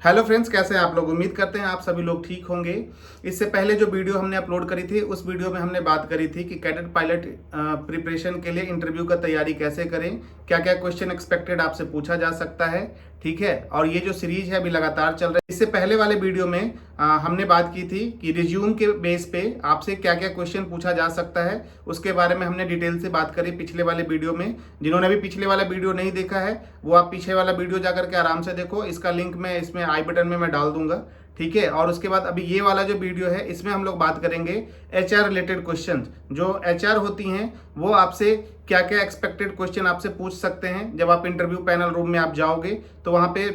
Hello friends, कैसे हैं आप लोग। उम्मीद करते हैं आप सभी लोग ठीक होंगे। इससे पहले जो वीडियो हमने अपलोड करी थी उस वीडियो में हमने बात करी थी कि कैडेट पायलट प्रिपरेशन के लिए इंटरव्यू का तैयारी कैसे करें, क्या क्या क्वेश्चन एक्सपेक्टेड आपसे पूछा जा सकता है। ठीक है, और ये जो सीरीज है अभी लगातार चल रहा है। इससे पहले वाले वीडियो में हमने बात की थी कि रिज्यूम के बेस पे आपसे क्या क्या क्वेश्चन पूछा जा सकता है, उसके बारे में हमने डिटेल से बात करी पिछले वाले वीडियो में। जिन्होंने भी पिछले वाला वीडियो नहीं देखा है वो आप पीछे वाला वीडियो जाकर के आराम से देखो। इसका लिंक मैं इसमें आई बटन में मैं डाल दूंगा। ठीक है, और उसके बाद अभी ये वाला जो वीडियो है इसमें हम लोग बात करेंगे एचआर रिलेटेड क्वेश्चन। जो एचआर होती हैं वो आपसे क्या क्या एक्सपेक्टेड क्वेश्चन आपसे पूछ सकते हैं। जब आप इंटरव्यू पैनल रूम में आप जाओगे तो वहाँ पे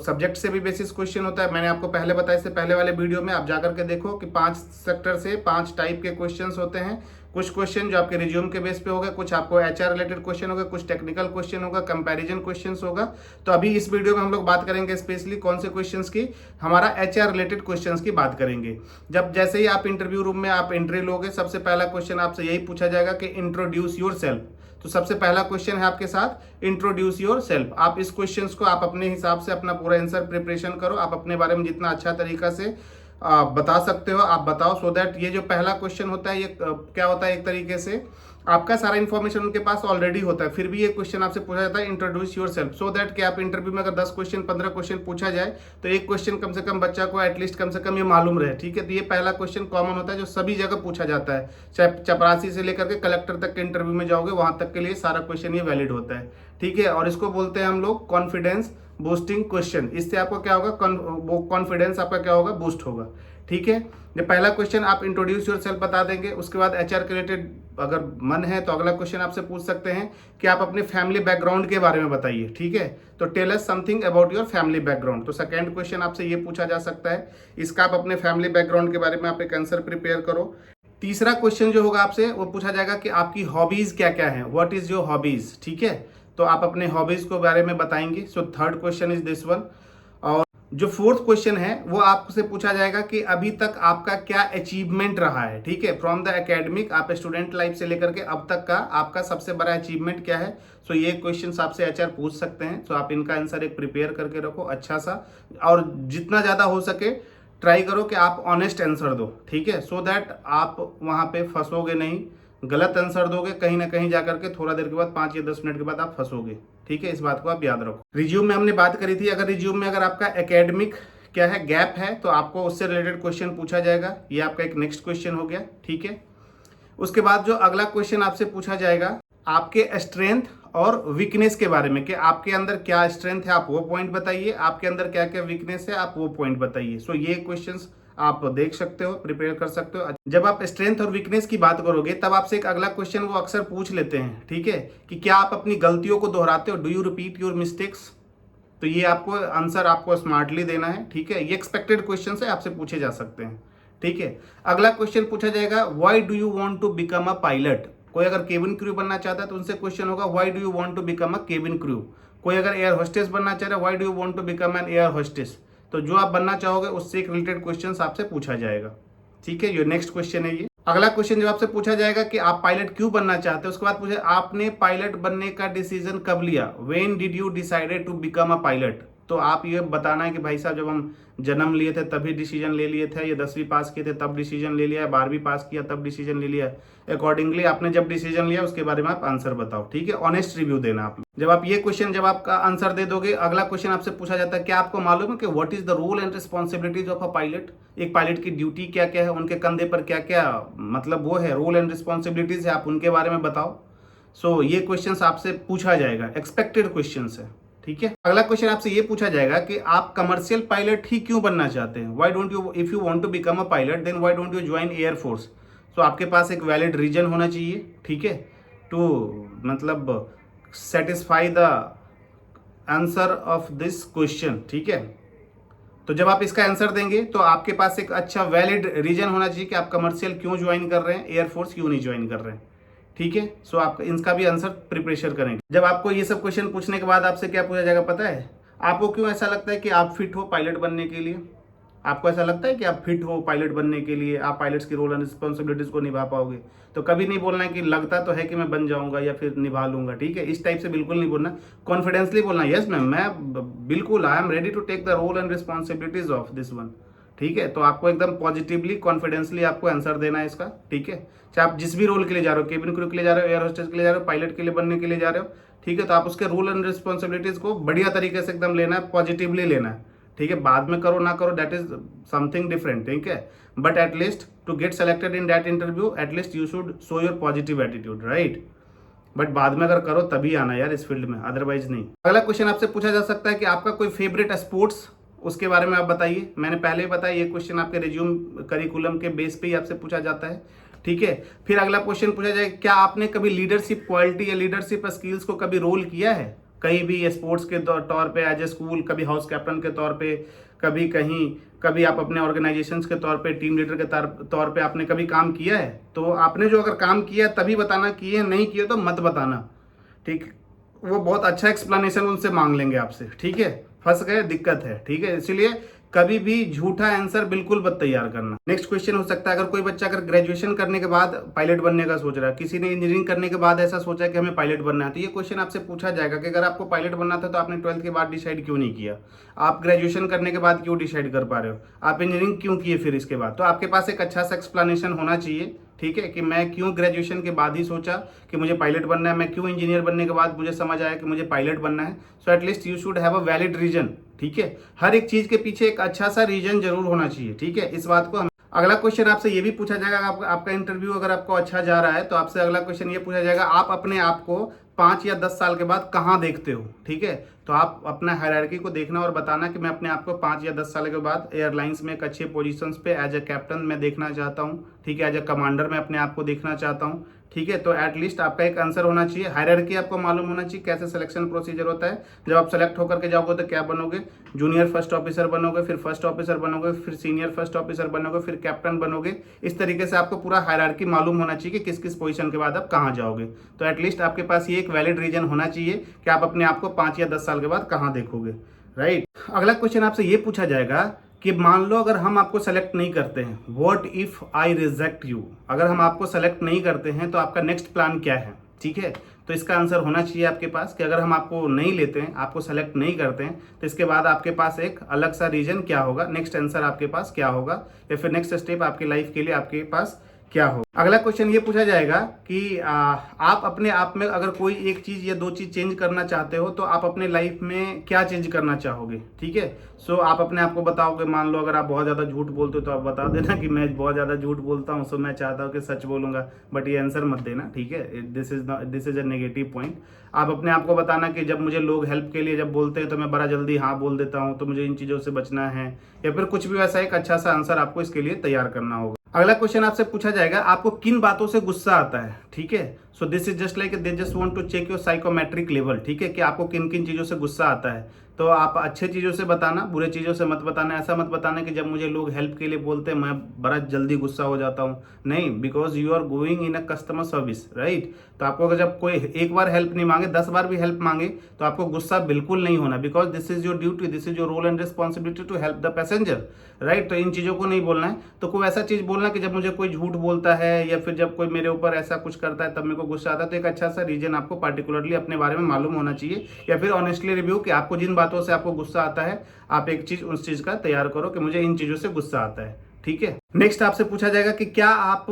सब्जेक्ट से भी बेसिस क्वेश्चन होता है। मैंने आपको पहले बताया, इससे पहले वाले वीडियो में आप जाकर के देखो कि 5 सेक्टर से 5 टाइप के क्वेश्चंस होते हैं। कुछ क्वेश्चन जो आपके रिज्यूम के बेस पे होगा, कुछ आपको एचआर रिलेटेड क्वेश्चन होगा, कुछ टेक्निकल क्वेश्चन होगा, कंपैरिजन क्वेश्चंस होगा। तो अभी इस वीडियो में हम लोग बात करेंगे स्पेशली कौन से क्वेश्चंस की, हमारा एचआर रिलेटेड क्वेश्चंस की बात करेंगे। जब जैसे ही आप इंटरव्यू रूम में आप एंट्री लोगे, सबसे पहला क्वेश्चन आपसे यही पूछा जाएगा कि इंट्रोड्यूस योर सेल्फ। तो सबसे पहला क्वेश्चन है आपके साथ इंट्रोड्यूस योर सेल्फ। आप इस क्वेश्चन को आप अपने हिसाब से अपना पूरा आंसर प्रिपरेशन करो। आप अपने बारे में जितना अच्छा तरीका से बता सकते हो आप बताओ, सो दैट ये जो पहला क्वेश्चन होता है ये क्या होता है, एक तरीके से आपका सारा इन्फॉर्मेशन उनके पास ऑलरेडी होता है, फिर भी ये क्वेश्चन आपसे पूछा जाता है introduce your self, so that कि आप इंटरव्यू में अगर 10 क्वेश्चन 15 क्वेश्चन पूछा जाए तो एक क्वेश्चन कम से कम बच्चा को एटलीस्ट कम से कम ये मालूम रहे। ठीक है, तो ये पहला क्वेश्चन कॉमन होता है जो सभी जगह पूछा जाता है। चाहे चपरासी से लेकर के कलेक्टर तक के इंटरव्यू में जाओगे वहां तक के लिए सारा क्वेश्चन ये वैलिड होता है। ठीक है, और इसको बोलते हैं हम लोग कॉन्फिडेंस बूस्टिंग क्वेश्चन। इससे आपको क्या होगा, वो कॉन्फिडेंस आपका क्या होगा, बूस्ट होगा। ठीक है, जब पहला क्वेश्चन आप इंट्रोड्यूस योर सेल्फ बता देंगे, उसके बाद एचआर के रिलेटेड अगर मन है तो अगला क्वेश्चन आपसे पूछ सकते हैं कि आप अपने फैमिली बैकग्राउंड के बारे में बताइए। ठीक है, तो tell us something about your family background. तो सेकंड क्वेश्चन आपसे ये पूछा जा सकता है, इसका आप अपने फैमिली बैकग्राउंड के बारे में आप एक आंसर प्रिपेयर करो। तीसरा क्वेश्चन जो होगा आपसे वो पूछा जाएगा कि आपकी हॉबीज क्या क्या है, व्हाट इज योर हॉबीज। ठीक है, तो आप अपने हॉबीज के बारे में बताएंगे। So third question is this one. और जो फोर्थ क्वेश्चन है वो आपसे पूछा जाएगा कि अभी तक आपका क्या अचीवमेंट रहा है। ठीक है, फ्रॉम द एकेडमिक, आप स्टूडेंट लाइफ से लेकर के अब तक का आपका सबसे बड़ा अचीवमेंट क्या है। सो ये क्वेश्चन आपसे एचआर पूछ सकते हैं। तो आप इनका आंसर एक प्रिपेयर करके रखो अच्छा सा, और जितना ज़्यादा हो सके ट्राई करो कि आप ऑनेस्ट आंसर दो। ठीक है, सो दैट आप वहाँ पे फंसोगे नहीं। गलत आंसर दोगे कहीं ना कहीं जाकर के थोड़ा देर के बाद 5 या 10 मिनट के बाद आप फंसोगे। ठीक है, इस बात को आप याद रखो। रिज्यूम में हमने बात करी थी, अगर रिज्यूम में अगर आपका एकेडमिक क्या है, गैप है, तो आपको उससे रिलेटेड क्वेश्चन पूछा जाएगा। ये आपका एक नेक्स्ट क्वेश्चन हो गया। ठीक है, उसके बाद जो अगला क्वेश्चन आपसे पूछा जाएगा आपके स्ट्रेंथ और वीकनेस के बारे में, कि आपके अंदर क्या स्ट्रेंथ है आप वो पॉइंट बताइए, आपके अंदर क्या क्या वीकनेस है आप वो पॉइंट बताइए। सो ये क्वेश्चंस आप देख सकते हो, प्रिपेयर कर सकते हो। जब आप स्ट्रेंथ और वीकनेस की बात करोगे तब आपसे एक अगला क्वेश्चन वो अक्सर पूछ लेते हैं। ठीक है, कि क्या आप अपनी गलतियों को दोहराते हो, do you repeat your mistakes. तो ये आपको आंसर आपको स्मार्टली देना है। ठीक है, ये एक्सपेक्टेड क्वेश्चन है, आपसे पूछे जा सकते हैं। ठीक है, अगला क्वेश्चन पूछा जाएगा why do you want to become a pilot. कोई अगर केबिन क्रू बनना चाहता है तो उनसे क्वेश्चन होगा why do you want to become a cabin crew. कोई अगर एयर होस्टेस बनना चाह रहा है why do you want to become an air hostess. तो जो आप बनना चाहोगे उससे एक रिलेटेड क्वेश्चन आपसे पूछा जाएगा। ठीक है, ये नेक्स्ट क्वेश्चन है। ये अगला क्वेश्चन जब आपसे पूछा जाएगा कि आप पायलट क्यों बनना चाहते हैं, उसके बाद पूछे आपने पायलट बनने का डिसीजन कब लिया, when did you decided to become a pilot. तो आप ये बताना है कि भाई साहब जब हम जन्म लिए थे तभी डिसीजन ले लिए थे, या 10वीं पास किए थे तब डिसीजन ले लिया, 12वीं पास किया तब डिसीजन ले लिया। अकॉर्डिंगली आपने जब डिसीजन लिया उसके बारे में आप आंसर बताओ। ठीक है, ऑनेस्ट रिव्यू देना आप। जब आप ये क्वेश्चन जब आपका आंसर दे दोगे, अगला क्वेश्चन आपसे पूछा जाता है क्या आपको मालूम है कि what is the role and responsibilities of a pilot. एक पायलट की ड्यूटी क्या क्या है, उनके कंधे पर क्या क्या मतलब वो है रोल एंड रिस्पॉन्सिबिलिटीज है, आप उनके बारे में बताओ। सो ये क्वेश्चन आपसे पूछा जाएगा, एक्सपेक्टेड क्वेश्चन है। ठीक है, अगला क्वेश्चन आपसे ये पूछा जाएगा कि आप कमर्शियल पायलट ही क्यों बनना चाहते हैं, why don't you, if you want to become a pilot then why don't you join air force. तो आपके पास एक वैलिड रीजन होना चाहिए। ठीक है, टू मतलब satisfy the answer of this question. ठीक है, तो जब आप इसका आंसर देंगे तो आपके पास एक अच्छा वैलिड रीजन होना चाहिए कि आप कमर्शियल क्यों ज्वाइन कर रहे हैं, एयरफोर्स क्यों नहीं ज्वाइन कर रहे हैं। ठीक है, सो आप इनका भी आंसर प्रिपरेशन करेंगे। जब आपको ये सब क्वेश्चन पूछने के बाद आपसे क्या पूछा जाएगा पता है, आपको क्यों ऐसा लगता है कि आप फिट हो पायलट बनने के लिए। आपको ऐसा लगता है कि आप फिट हो पायलट बनने के लिए, आप पायलट्स की रोल एंड रिस्पॉन्सिबिलिटीज को निभा पाओगे? तो कभी नहीं बोलना है कि लगता तो है कि मैं बन जाऊंगा या फिर निभा लूंगा, ठीक है? इस टाइप से बिल्कुल नहीं बोलना, कॉन्फिडेंसली बोलना, यस मैम, मैं बिल्कुल I am ready to take the role and responsibilities of this one, ठीक है? तो आपको एकदम पॉजिटिवली कॉन्फिडेंसली आपको आंसर देना है इसका, ठीक है? चाहे आप जिस भी रोल के लिए जा रहे हो, केबिन क्रू के लिए जा रहे हो, एयर होस्टेस के लिए जा रहे हो, पायलट के लिए बनने के लिए जा रहे हो, ठीक है? तो आप उसके रूल एंड रिस्पॉन्सिबिलिटीज को बढ़िया तरीके से एकदम लेना है, पॉजिटिवली लेना है, ठीक है? बाद में करो ना करो, दैट इज समथिंग डिफरेंट, ठीक है? But at least to get selected in that interview, at least you should show your positive attitude, right? But बाद में अगर करो तभी आना यार इस फील्ड में, अदरवाइज नहीं। अगला क्वेश्चन आपसे पूछा जा सकता है कि आपका कोई फेवरेट स्पोर्ट्स, उसके बारे में आप बताइए। मैंने पहले ही बताया, ये क्वेश्चन आपके रिज्यूम करिकुलम के बेस पे ही आपसे पूछा जाता है, ठीक है? फिर अगला क्वेश्चन पूछा जाए, क्या आपने कभी लीडरशिप क्वालिटी या लीडरशिप स्किल्स को कभी रोल किया है कहीं भी, स्पोर्ट्स के तौर पे, एज ए स्कूल, कभी हाउस कैप्टन के तौर पे, कभी कहीं, कभी आप अपने ऑर्गेनाइजेशंस के तौर पे, टीम लीडर के तौर पे आपने कभी काम किया है? तो आपने जो अगर काम किया तभी बताना, किए नहीं किए तो मत बताना, ठीक? वो बहुत अच्छा एक्सप्लेनेशन उनसे मांग लेंगे आपसे, ठीक है? फंस गए, दिक्कत है, ठीक है? इसलिए कभी भी झूठा आंसर बिल्कुल मत तैयार करना। नेक्स्ट क्वेश्चन हो सकता है, अगर कोई बच्चा अगर ग्रेजुएशन करने के बाद पायलट बनने का सोच रहा है, किसी ने इंजीनियरिंग करने के बाद ऐसा सोचा है कि हमें पायलट बनना है, तो ये क्वेश्चन आपसे पूछा जाएगा कि अगर आपको पायलट बनना था तो आपने 12th के बाद डिसाइड क्यों नहीं किया? आप ग्रेजुएशन करने के बाद क्यों डिसाइड कर पा रहे हो? आप इंजीनियरिंग क्यों किए फिर इसके बाद? तो आपके पास एक अच्छा सा एक्सप्लेनेशन होना चाहिए, ठीक है? कि मैं क्यों ग्रेजुएशन के बाद ही सोचा कि मुझे पायलट बनना है, मैं क्यों इंजीनियर बनने के बाद मुझे समझ आया कि मुझे पायलट बनना है। So at least you should have a valid reason, ठीक है? हर एक चीज के पीछे एक अच्छा सा रीजन जरूर होना चाहिए, ठीक है? इस बात को अगला क्वेश्चन आपसे ये भी पूछा जाएगा, आपका इंटरव्यू अगर आपको अच्छा जा रहा है तो आपसे अगला क्वेश्चन ये पूछा जाएगा, आप अपने आप को 5 या 10 साल के बाद कहाँ देखते हो, ठीक है? तो आप अपना हायरार्की को देखना और बताना कि मैं अपने आप को 5 या 10 साल के बाद एयरलाइंस में एक अच्छे पोजीशंस पे एज ए कैप्टन मैं देखना चाहता हूँ, ठीक है? एज ए कमांडर मैं अपने आप को देखना चाहता हूँ, ठीक है? तो एटलीस्ट आपका एक आंसर होना चाहिए, हायरार्की आपको मालूम होना चाहिए, कैसे सिलेक्शन प्रोसीजर होता है। जब आप सेलेक्ट होकर के जाओगे तो क्या बनोगे? जूनियर फर्स्ट ऑफिसर बनोगे, फिर फर्स्ट ऑफिसर बनोगे, फिर सीनियर फर्स्ट ऑफिसर बनोगे, फिर कैप्टन बनोगे। इस तरीके से आपको पूरा हायरार्की मालूम होना चाहिए कि किस किस पोजीशन के बाद आप कहाँ जाओगे। तो एटलीस्ट आपके पास ये एक वैलिड रीजन होना चाहिए कि आप अपने आप को 5 या 10 साल के बाद कहाँ देखोगे, राइट? अगला क्वेश्चन आपसे ये पूछा जाएगा कि मान लो अगर हम आपको सेलेक्ट नहीं करते हैं, what if I reject you? अगर हम आपको सेलेक्ट नहीं करते हैं तो आपका नेक्स्ट प्लान क्या है, ठीक है? तो इसका आंसर होना चाहिए आपके पास कि अगर हम आपको नहीं लेते हैं, आपको सेलेक्ट नहीं करते हैं, तो इसके बाद आपके पास एक अलग सा रीजन क्या होगा, नेक्स्ट आंसर आपके पास क्या होगा, या फिर नेक्स्ट स्टेप आपकी लाइफ के लिए आपके पास क्या हो। अगला क्वेश्चन ये पूछा जाएगा कि आप अपने आप में अगर कोई एक चीज या 2 चीज चेंज करना चाहते हो तो आप अपने लाइफ में क्या चेंज करना चाहोगे, ठीक है? सो आप अपने आप को बताओगे। मान लो अगर आप बहुत ज्यादा झूठ बोलते हो तो आप बता देना कि मैं बहुत ज्यादा झूठ बोलता हूँ, सो मैं चाहता हूँ कि सच बोलूंगा, बट ये आंसर मत देना, ठीक है? This is a negative point. आप अपने आप को बताना कि जब मुझे लोग हेल्प के लिए जब बोलते हैं तो मैं बड़ा जल्दी हाँ बोल देता हूँ, तो मुझे इन चीजों से बचना है, या फिर कुछ भी वैसा एक अच्छा सा आंसर आपको इसके लिए तैयार करना होगा। अगला क्वेश्चन आपसे पूछा जाएगा, आपको किन बातों से गुस्सा आता है, ठीक है? So this is just like they just want to check your psychometric level, ठीक है? कि आपको किन किन चीजों से गुस्सा आता है। तो आप अच्छे चीजों से बताना, बुरे चीजों से मत बताना। ऐसा मत बताना कि जब मुझे लोग हेल्प के लिए बोलते हैं मैं बड़ा जल्दी गुस्सा हो जाता हूँ, नहीं, because you are going in a customer service, right? तो आपको अगर जब कोई एक बार हेल्प नहीं मांगे, 10 बार भी हेल्प मांगे तो आपको गुस्सा बिल्कुल नहीं होना, because this is your duty, this is your role and responsibility to help the passenger, right? तो इन चीजों को नहीं बोलना है। तो कोई ऐसा चीज बोलना कि जब मुझे कोई झूठ बोलता है या फिर जब कोई मेरे ऊपर ऐसा कुछ करता है तब मेरे को गुस्सा आता है, तो एक अच्छा सा रीजन आपको पार्टिकुलरली अपने बारे में मालूम होना चाहिए, या फिर ऑनेस्टली रिव्यू कि आपको जिन बातों से आपको गुस्सा आता है, आप एक चीज उस चीज का तैयार करो कि मुझे इन चीजों से गुस्सा आता है, ठीक है? नेक्स्ट आपसे पूछा जाएगा कि क्या आप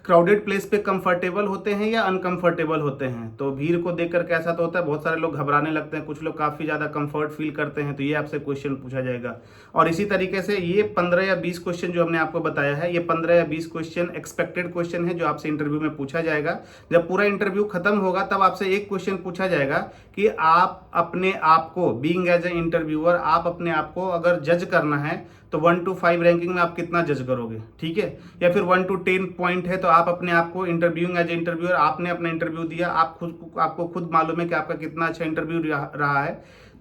क्राउडेड प्लेस पे कंफर्टेबल होते हैं या अनकंफर्टेबल होते हैं? तो भीड़ को देखकर कैसा तो होता है, बहुत सारे लोग घबराने लगते हैं, कुछ लोग काफी ज्यादा कंफर्ट फील करते हैं, तो ये आपसे क्वेश्चन पूछा जाएगा। और इसी तरीके से ये 15 या 20 क्वेश्चन जो हमने आपको बताया है, ये 15 या 20 क्वेश्चन एक्सपेक्टेड क्वेश्चन है जो आपसे इंटरव्यू में पूछा जाएगा। जब पूरा इंटरव्यू खत्म होगा तब आपसे एक क्वेश्चन पूछा जाएगा कि आप अपने आप को बीइंग एज ए इंटरव्यूअर, आप अपने आप को अगर जज करना है तो 1 to 5 रैंकिंग में आप कितना जज करोगे, ठीक है? या फिर 1 to 10 पॉइंट है तो आप अपने आप को इंटरव्यूइंग एज इंटरव्यूअर, आपने अपना इंटरव्यू दिया, आपको खुद मालूम है कि आपका कितना अच्छा इंटरव्यू रहा है,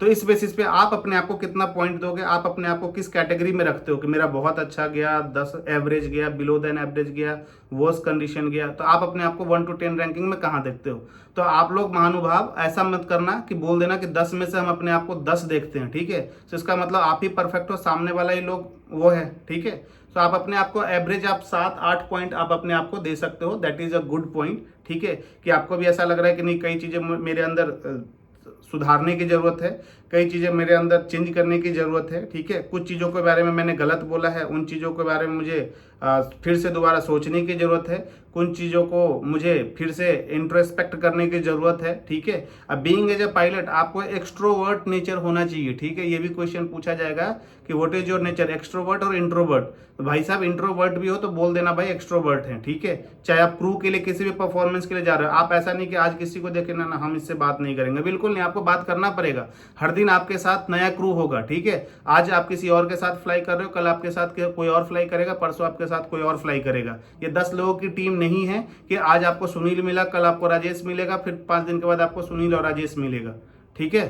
तो इस बेसिस पे आप अपने आप को कितना पॉइंट दोगे, आप अपने आप को किस कैटेगरी में रखते हो कि मेरा बहुत अच्छा गया, 10 एवरेज गया, बिलो देन एवरेज गया, वर्स कंडीशन गया, तो आप अपने आप को 1 to 10 रैंकिंग में कहाँ देखते हो। तो आप लोग महानुभाव ऐसा मत करना कि बोल देना कि 10 में से हम अपने आप को 10 देखते हैं, ठीक है। तो इसका मतलब आप ही परफेक्ट हो, सामने वाला ही लोग वो है, ठीक है। तो आप अपने आप को एवरेज आप 7-8 पॉइंट आप अपने आप को दे सकते हो, that is a good point, ठीक है। कि आपको भी ऐसा लग रहा है कि नहीं कई चीज़ें मेरे अंदर सुधारने की ज़रूरत है, कई चीज़ें मेरे अंदर चेंज करने की ज़रूरत है, ठीक है। कुछ चीज़ों के बारे में मैंने गलत बोला है, उन चीज़ों के बारे में मुझे फिर से दोबारा सोचने की ज़रूरत है, कुछ चीज़ों को मुझे फिर से इंट्रोस्पेक्ट करने की ज़रूरत है, ठीक है। अब बीइंग एज अ पायलट आपको एक्सट्रोवर्ट नेचर होना चाहिए, ठीक है। ये भी क्वेश्चन पूछा जाएगा कि what is your nature, extrovert और इंट्रोवर्ट। तो भाई साहब इंट्रोवर्ट भी हो तो बोल देना भाई एक्सट्रोवर्ट है, ठीक है। चाहे आप क्रू के लिए किसी भी परफॉर्मेंस के लिए जा रहे हो, आप ऐसा नहीं कि आज किसी को देखे ना हम इससे बात नहीं करेंगे, बिल्कुल नहीं, आपको बात करना पड़ेगा। हर दिन आपके साथ नया क्रू होगा, ठीक है। आज आप किसी और के साथ फ्लाई कर रहे हो, कल आपके साथ कोई और फ्लाई करेगा, परसों आपके साथ कोई और फ्लाई करेगा। ये 10 लोगों की टीम नहीं है कि आज आपको सुनील मिला, कल आपको राजेश मिलेगा, फिर 5 दिन के बाद आपको सुनील और राजेश मिलेगा, ठीक है।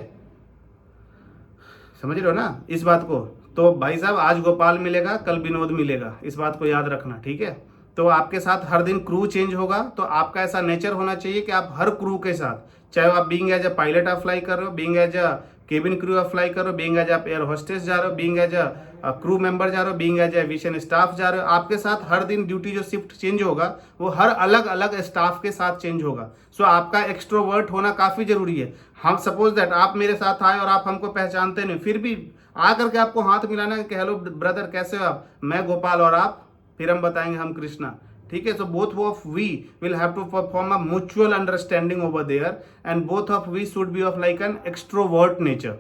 समझ रहे हो ना इस बात को। तो भाई साहब आज गोपाल मिलेगा, कल विनोद मिलेगा, इस बात को याद रखना, ठीक है। तो आपके साथ हर दिन क्रू चेंज होगा, तो आपका ऐसा नेचर होना चाहिए कि आप हर क्रू के साथ, चाहे आप बीइंग एज अ पायलट आप फ्लाई कर रहे हो, being as a cabin crew आप फ्लाई कर रहे हो, बीइंग एज आप एयर होस्टेस जा रहे हो, being as a crew member जा रहे हो, बीइंग एज एविएशन स्टाफ जा रहे हो, आपके साथ हर दिन ड्यूटी जो शिफ्ट चेंज होगा वो हर अलग अलग स्टाफ के साथ चेंज होगा। सो आपका एक्सट्रोवर्ट होना काफ़ी जरूरी है। हम सपोज दैट आप मेरे साथ आए और आप हमको पहचानते नहीं, फिर भी आकर के आपको हाथ मिलाना है कि हेलो ब्रदर कैसे हो आप, मैं गोपाल और आप, फिर हम बताएंगे हम कृष्णा, ठीक है। So both of we will have to perform a mutual understanding over there and both of we should be off like an extrovert nature.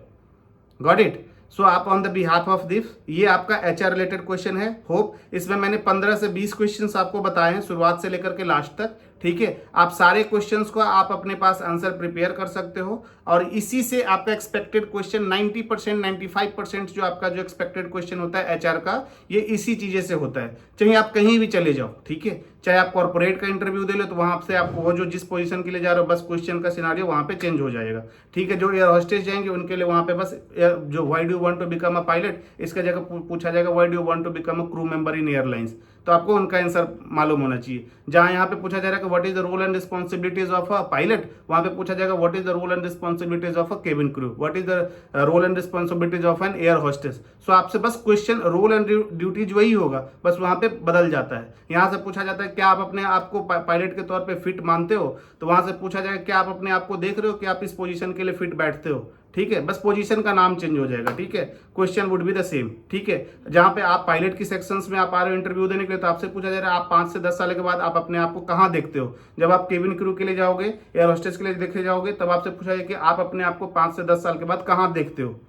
Got it. So आप on the behalf of this, ये आपका HR related question है। Hope इसमें मैंने 15 से 20 questions आपको बताए हैं शुरुआत से लेकर के लास्ट तक, ठीक है। आप सारे क्वेश्चंस को आप अपने पास आंसर प्रिपेयर कर सकते हो और इसी से आपका एक्सपेक्टेड क्वेश्चन 90% 95% जो आपका जो एक्सपेक्टेड क्वेश्चन होता है HR का, ये इसी चीजें से होता है। चाहे आप कहीं भी चले जाओ, ठीक है, चाहे आप कॉर्पोरेट का इंटरव्यू दे लो तो वहां से आपको वो जो जिस पोजीशन के लिए जा रहे हो बस क्वेश्चन का सिनारियो वहां पे चेंज हो जाएगा, ठीक है। जो एयर होस्टेस जाएंगे उनके लिए वहां पे बस जो why do you want to become a pilot, इसका जगह पूछा जाएगा why do you want to become a crew member in airlines, तो आपको उनका आंसर मालूम होना चाहिए। जहां यहाँ पे पूछा जा रहा है कि what is the role and responsibilities of a pilot, वहां पे पूछा जाएगा what is the role and responsibilities of a cabin crew, what is the role and responsibilities of an air hostess. So आपसे बस क्वेश्चन रोल एंड ड्यूटीज वही होगा, बस वहां पे बदल जाता है। यहाँ से पूछा जाता है क्या आप अपने आप को पायलट के तौर पे फिट मानते हो, तो वहां से पूछा जाएगा क्या आप अपने आप को देख रहे हो कि आप इस पोजीशन के लिए फिट बैठते हो, ठीक है। बस पोजीशन का नाम चेंज हो जाएगा, ठीक है, question would be the same, ठीक है। जहां पे आप पायलट की सेक्शंस में आप आ रहे हो इंटरव्यू देने के लिए, तो आपसे पूछा जा रहा है आप 5 से 10 साल के बाद आप अपने आप को कहां देखते हो। जब आप केबिन क्रू के लिए जाओगे, एयर होस्टेस के लिए देखे जाओगे, तब आपसे पूछा जाएगा कि आप अपने आप को 5 से 10 साल के बाद कहां देखते हो,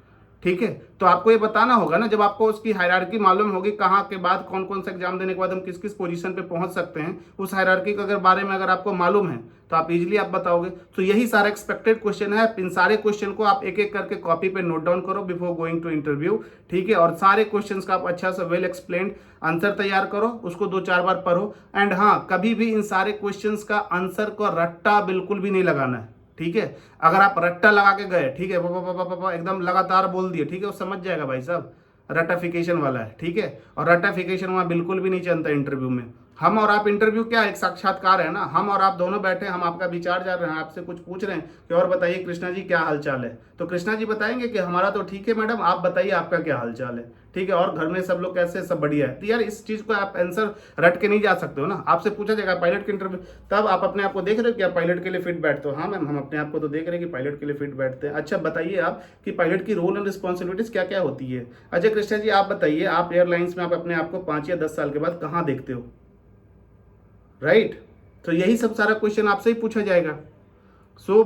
ठीक है। तो आपको ये बताना होगा ना, जब आपको उसकी हायरार्की मालूम होगी कहाँ के बाद कौन कौन सा एग्जाम देने के बाद हम किस किस पोजीशन पे पहुंच सकते हैं, उस हायरार्की के अगर बारे में अगर आपको मालूम है तो आप इजीली आप बताओगे। तो यही सारा एक्सपेक्टेड क्वेश्चन है। इन सारे क्वेश्चन को आप एक एक करके कॉपी पे नोट डाउन करो बिफोर गोइंग टू इंटरव्यू, ठीक है। और सारे क्वेश्चन का आप अच्छा सा वेल एक्सप्लेन्ड आंसर तैयार करो, उसको 2-4 बार पढ़ो। एंड हाँ, कभी भी इन सारे क्वेश्चन का आंसर को रट्टा बिल्कुल भी नहीं लगाना है, ठीक है। अगर आप रट्टा लगा के गए, ठीक है, एकदम लगातार बोल दिए, ठीक है, वो समझ जाएगा भाई साहब रट्टाफिकेशन वाला है, ठीक है। और रट्टाफिकेशन वहां बिल्कुल भी नहीं चलता इंटरव्यू में। हम और आप इंटरव्यू क्या एक साक्षात्कार है ना, हम और आप दोनों बैठे, हम आपका विचार जा रहे हैं, आपसे कुछ पूछ रहे हैं कि और बताइए कृष्णा जी क्या हालचाल है, तो कृष्णा जी बताएंगे कि हमारा तो ठीक है मैडम, आप बताइए आपका क्या हालचाल है, ठीक है, और घर में सब लोग कैसे, सब बढ़िया है। तो यार इस चीज को आप आंसर रट के नहीं जा सकते हो ना। आपसे पूछा जाएगा पायलट के इंटरव्यू, तब आप अपने आप को देख रहे हो कि आप पायलट के लिए फिट बैठते हो। हाँ मैम, हम अपने आप को तो देख रहे हैं कि पायलट के लिए फिट बैठते हैं। अच्छा बताइए आप कि पायलट की रोल एंड रिस्पॉन्सिबिलिटीज क्या क्या होती है। अच्छा कृष्णा जी आप बताइए, आप एयरलाइंस में आप अपने आप को 5 या 10 साल के बाद कहाँ देखते हो, राइट। तो यही सब सारा क्वेश्चन आपसे ही पूछा जाएगा। सो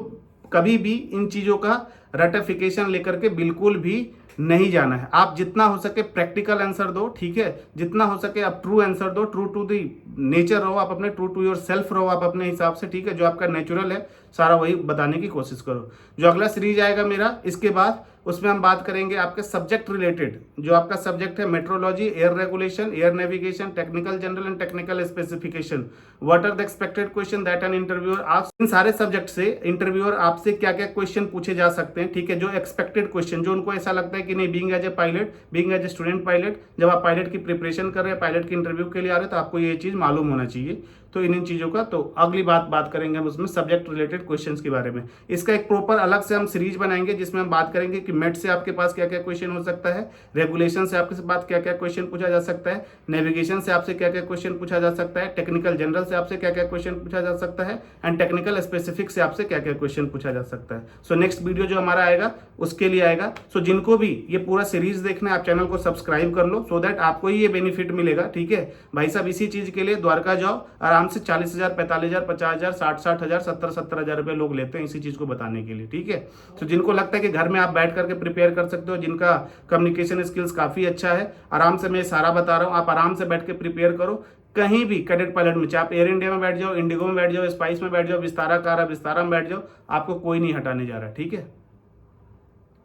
कभी भी इन चीजों का रटिफिकेशन लेकर के बिल्कुल भी नहीं जाना है। आप जितना हो सके प्रैक्टिकल आंसर दो, ठीक है, जितना हो सके आप ट्रू आंसर दो, ट्रू टू दी नेचर रहो, आप अपने ट्रू टू योर सेल्फ रहो आप अपने हिसाब से, ठीक है, जो आपका नेचुरल है सारा वही बताने की कोशिश करो। जो अगला सीरीज आएगा मेरा इसके बाद, उसमें हम बात करेंगे आपके सब्जेक्ट रिलेटेड। जो आपका सब्जेक्ट है meteorology, air regulation, air navigation, technical general and technical specification, what are the expected question that an interviewer आप, इन सारे सब्जेक्ट से इंटरव्यूअर आपसे क्या क्या क्वेश्चन पूछे जा सकते हैं, ठीक है। जो एक्सपेक्टेड क्वेश्चन, जो उनको ऐसा लगता है कि नहीं, being as a pilot, being as a student pilot, जब आप पायलट की प्रिपरेशन कर रहे हैं, पायलट के इंटरव्यू के लिए आ रहे हैं, तो आपको ये चीज मालूम होना चाहिए। तो इन चीजों का तो अगली बात करेंगे हम उसमें सब्जेक्ट रिलेटेड क्वेश्चंस के बारे में। इसका एक प्रॉपर अलग से हम सीरीज बनाएंगे जिसमें हम बात करेंगे कि मेट से आपके पास क्या क्या क्वेश्चन हो सकता है, रेगुलेशन से आपके पास क्या क्या क्वेश्चन पूछा जा सकता है, नेविगेशन से आपसे क्या क्या क्वेश्चन पूछा जा सकता है, टेक्निकल जनरल से आपसे क्या क्या क्वेश्चन पूछा जा सकता है, एंड टेक्निकल स्पेसिफिक से आपसे क्या क्या क्वेश्चन पूछा जा सकता है। सो नेक्स्ट वीडियो जो हमारा आएगा उसके लिए आएगा। सो जिनको भी ये पूरा सीरीज देखना है, आप चैनल को सब्सक्राइब कर लो, सो दैट आपको ही ये बेनिफिट मिलेगा, ठीक है भाई साहब। इसी चीज के लिए द्वारका जाओ, आराम से 40,000, 45,000, 50,000, 60,000, 70,000 रुपए लोग लेते हैं इसी चीज को बताने के लिए, ठीक है। तो जिनको लगता है कि घर में आप बैठ करके प्रिपेयर कर सकते हो, जिनका कम्युनिकेशन स्किल्स काफी अच्छा है, आराम से मैं सारा बता रहा हूँ, आप आराम से बैठ के प्रिपेयर करो। कहीं भी कैडेट पायलट में, चाहे आप एयर इंडिया में बैठ जाओ, इंडिगो में बैठ जाओ, स्पाइस में बैठ जाओ, विस्तारा कार है विस्तारा में बैठ जाओ, आपको कोई नहीं हटाने जा रहा, ठीक है।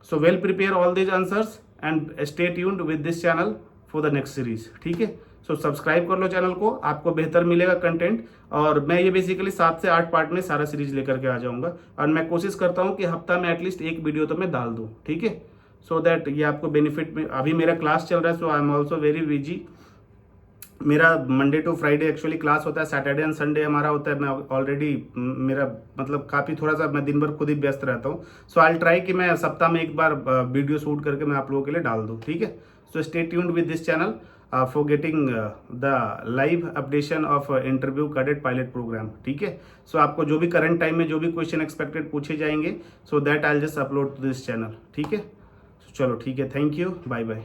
So well prepare all these answers and stay tuned with this channel for the next series, ठीक है। सो सब्सक्राइब कर लो चैनल को, आपको बेहतर मिलेगा कंटेंट। और मैं ये बेसिकली 7 से 8 पार्ट में सारा सीरीज लेकर के आ जाऊंगा, और मैं कोशिश करता हूँ कि हफ्ता में एटलीस्ट एक वीडियो तो मैं डाल दूँ, ठीक है। सो दैट ये आपको बेनिफिट में, अभी मेरा क्लास चल रहा है, so I am also very busy. मेरा Monday to Friday actually class होता है, सैटरडे एंड संडे हमारा होता है। मैं ऑलरेडी मेरा मतलब काफ़ी थोड़ा सा मैं दिन भर खुद ही व्यस्त रहता हूँ। सो आई ट्राई कि मैं सप्ताह में एक बार वीडियो शूट करके मैं आप लोगों के लिए डाल दूँ, ठीक है। So stay tuned with this channel for getting the live updation of interview cadet pilot program, ठीक है। सो आपको जो भी करंट टाइम में जो भी क्वेश्चन एक्सपेक्टेड पूछे जाएंगे, so that I will just upload to this channel, ठीक है। चलो ठीक है, थैंक यू, बाय बाय।